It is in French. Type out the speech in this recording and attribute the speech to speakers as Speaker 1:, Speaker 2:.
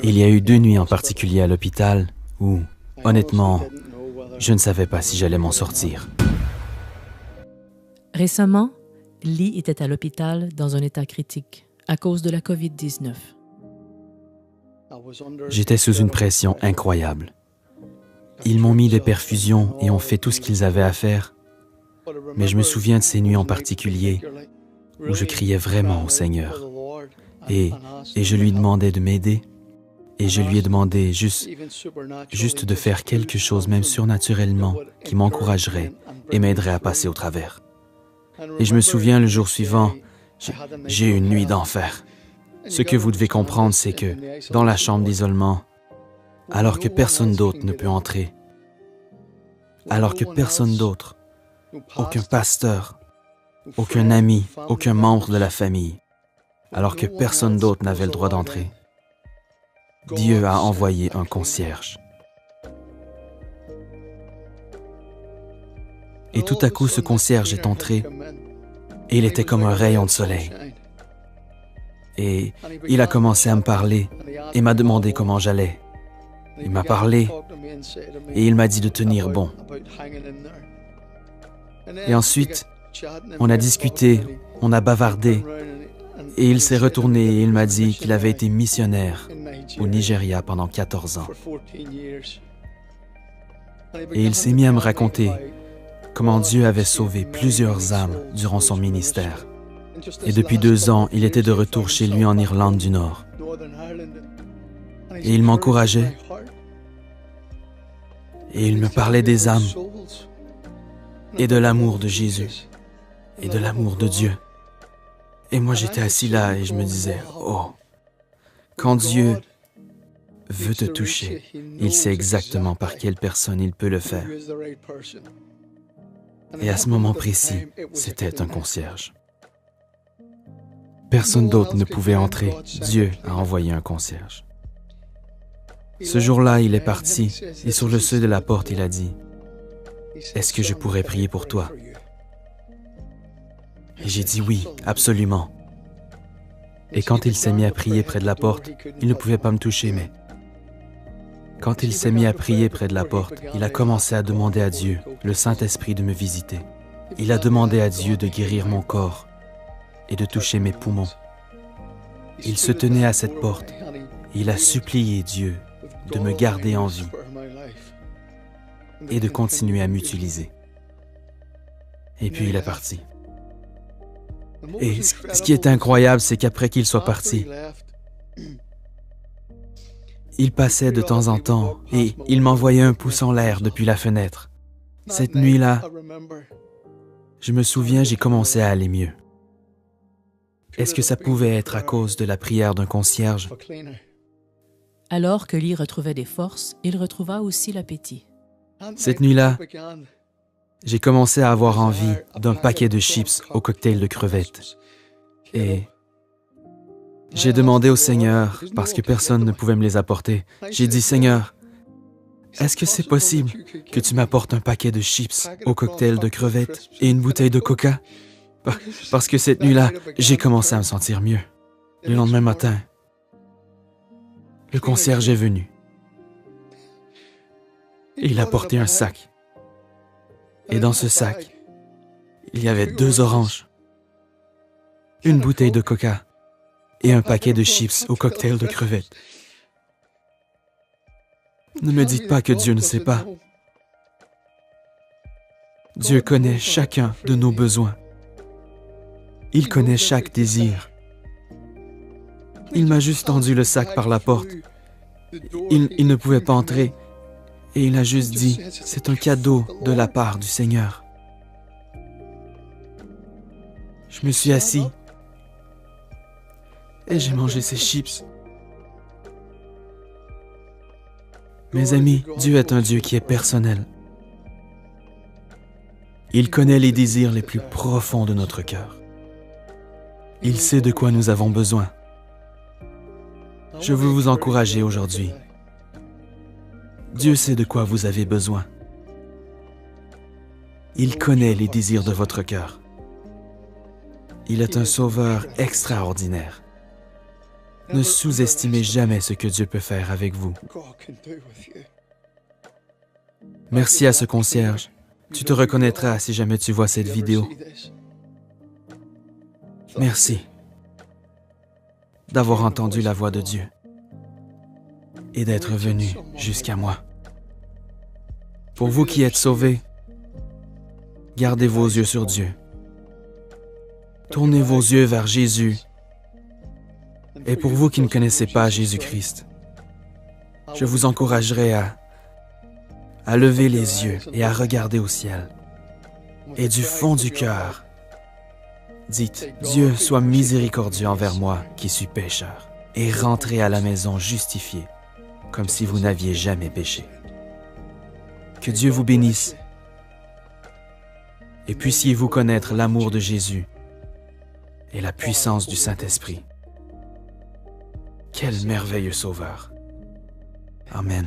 Speaker 1: Il y a eu 2 nuits en particulier à l'hôpital où, honnêtement, je ne savais pas si j'allais m'en sortir.
Speaker 2: Récemment, Lee était à l'hôpital dans un état critique à cause de la COVID-19.
Speaker 1: J'étais sous une pression incroyable. Ils m'ont mis des perfusions et ont fait tout ce qu'ils avaient à faire. Mais je me souviens de ces nuits en particulier où je criais vraiment au Seigneur. Et je lui demandais de m'aider. Et je lui ai demandé juste de faire quelque chose, même surnaturellement, qui m'encouragerait et m'aiderait à passer au travers. Et je me souviens, le jour suivant, j'ai eu une nuit d'enfer. Ce que vous devez comprendre, c'est que dans la chambre d'isolement, alors que personne d'autre ne peut entrer, alors que personne d'autre, aucun pasteur, aucun ami, aucun membre de la famille, alors que personne d'autre n'avait le droit d'entrer, Dieu a envoyé un concierge. Et tout à coup, ce concierge est entré et il était comme un rayon de soleil. Et il a commencé à me parler et m'a demandé comment j'allais. Il m'a parlé et il m'a dit de tenir bon. Et ensuite, on a discuté, on a bavardé et il s'est retourné et il m'a dit qu'il avait été missionnaire au Nigeria pendant 14 ans. Et il s'est mis à me raconter comment Dieu avait sauvé plusieurs âmes durant son ministère. Et depuis 2 ans, il était de retour chez lui en Irlande du Nord. Et il m'encourageait. Et il me parlait des âmes et de l'amour de Jésus et de l'amour de Dieu. Et moi, j'étais assis là et je me disais, oh, quand Dieu veut te toucher, il sait exactement par quelle personne il peut le faire. Et à ce moment précis, c'était un concierge. Personne d'autre ne pouvait entrer. Dieu a envoyé un concierge. Ce jour-là, il est parti et sur le seuil de la porte, il a dit, « Est-ce que je pourrais prier pour toi? » Et j'ai dit oui, absolument. Et quand il s'est mis à prier près de la porte, il ne pouvait pas me toucher, mais quand il s'est mis à prier près de la porte, il a commencé à demander à Dieu, le Saint-Esprit, de me visiter. Il a demandé à Dieu de guérir mon corps et de toucher mes poumons. Il se tenait à cette porte et il a supplié Dieu de me garder en vie et de continuer à m'utiliser. Et puis il est parti. Et ce qui est incroyable, c'est qu'après qu'il soit parti, il passait de temps en temps et il m'envoyait un pouce en l'air depuis la fenêtre. Cette nuit-là, je me souviens, j'ai commencé à aller mieux. Est-ce que ça pouvait être à cause de la prière d'un concierge?
Speaker 2: Alors que Lee retrouvait des forces, il retrouva aussi l'appétit.
Speaker 1: Cette nuit-là, j'ai commencé à avoir envie d'un paquet de chips au cocktail de crevettes. Et j'ai demandé au Seigneur, parce que personne ne pouvait me les apporter, j'ai dit, « Seigneur, est-ce que c'est possible que tu m'apportes un paquet de chips au cocktail de crevettes et une bouteille de coca? » Parce que cette nuit-là, j'ai commencé à me sentir mieux. Le lendemain matin, le concierge est venu. Et il a porté un sac. Et dans ce sac, il y avait 2 oranges, une bouteille de coca et un paquet de chips au cocktail de crevettes. Ne me dites pas que Dieu ne sait pas. Dieu connaît chacun de nos besoins. Il connaît chaque désir. Il m'a juste tendu le sac par la porte. Il ne pouvait pas entrer. Et il a juste dit, c'est un cadeau de la part du Seigneur. Je me suis assis et j'ai mangé ces chips. Mes amis, Dieu est un Dieu qui est personnel. Il connaît les désirs les plus profonds de notre cœur. Il sait de quoi nous avons besoin. Je veux vous encourager aujourd'hui. Dieu sait de quoi vous avez besoin. Il connaît les désirs de votre cœur. Il est un sauveur extraordinaire. Ne sous-estimez jamais ce que Dieu peut faire avec vous. Merci à ce concierge. Tu te reconnaîtras si jamais tu vois cette vidéo. Merci d'avoir entendu la voix de Dieu et d'être venu jusqu'à moi. Pour vous qui êtes sauvés, gardez vos yeux sur Dieu. Tournez vos yeux vers Jésus. Et pour vous qui ne connaissez pas Jésus-Christ, je vous encouragerai à lever les yeux et à regarder au ciel. Et du fond du cœur, dites, Dieu soit miséricordieux envers moi qui suis pécheur, et rentrez à la maison justifié, comme si vous n'aviez jamais péché. Que Dieu vous bénisse, et puissiez-vous connaître l'amour de Jésus et la puissance du Saint-Esprit. Quel merveilleux Sauveur! Amen.